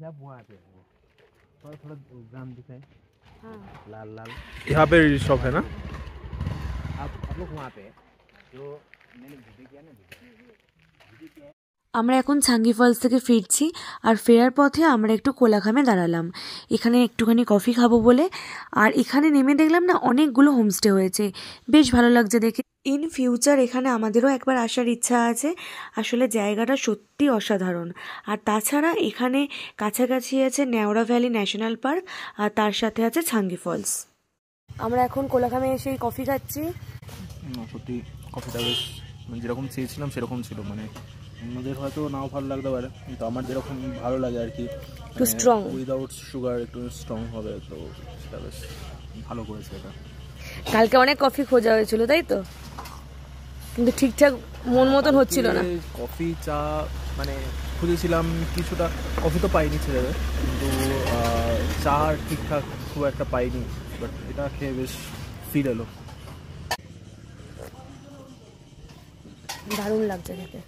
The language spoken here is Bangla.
आप वहाँ पे थोड़ा थोड़ा ग्राम दिखाए। हाँ लाल लाल यहाँ पे शॉप है ना। आप लोग वहाँ पे जो मैंने वीडियो किया ना আমরা এখন ছাঙ্গি ফলস থেকে ফিরছি আর ফেরার পথে আমরা একটু কোলাখামে দাঁড়ালাম এখানে একটুখানি কফি খাবো বলে। আর এখানে নেমে দেখলাম না অনেকগুলো হোমস্টে হয়েছে, বেশ ভালো লাগছে দেখে। ইন ফিউচার এখানে আমাদেরও একবার আসার ইচ্ছা আছে। আসলে জায়গাটা সত্যি অসাধারণ। আর তাছাড়া এখানে কাছাকাছি আছে নেওড়া ভ্যালি ন্যাশনাল পার্ক আর তার সাথে আছে ছাঙ্গি ফলস। আমরা এখন কোলাখামে এসেই কফি খাচ্ছি। সত্যি কফিটা বেশ যেরকম চেয়েছিলাম সেরকম ছিল, মানে অন্যদের হয়তো নাও ভালো লাগতে পারে কিন্তু আমার যেরকম ভালো লাগে আর কি, একটু স্ট্রং উইদাউট সুগার একটু স্ট্রং হবে, তো সেটা বেশ ভালো করেছে এটা। কালকে অনেক কফি খোঁজা হয়েছিল তাই তো, কিন্তু ঠিকঠাক মন মতন হচ্ছিল না। কফি চা মানে খুঁজেছিলাম কিছুটা, কফি তো পাইনি ছেলেদের, কিন্তু চা ঠিকঠাক খুব একটা পাইনি, বাট এটা খেয়ে বেশ ফিল এলো। দারুণ লাগছে খেতে।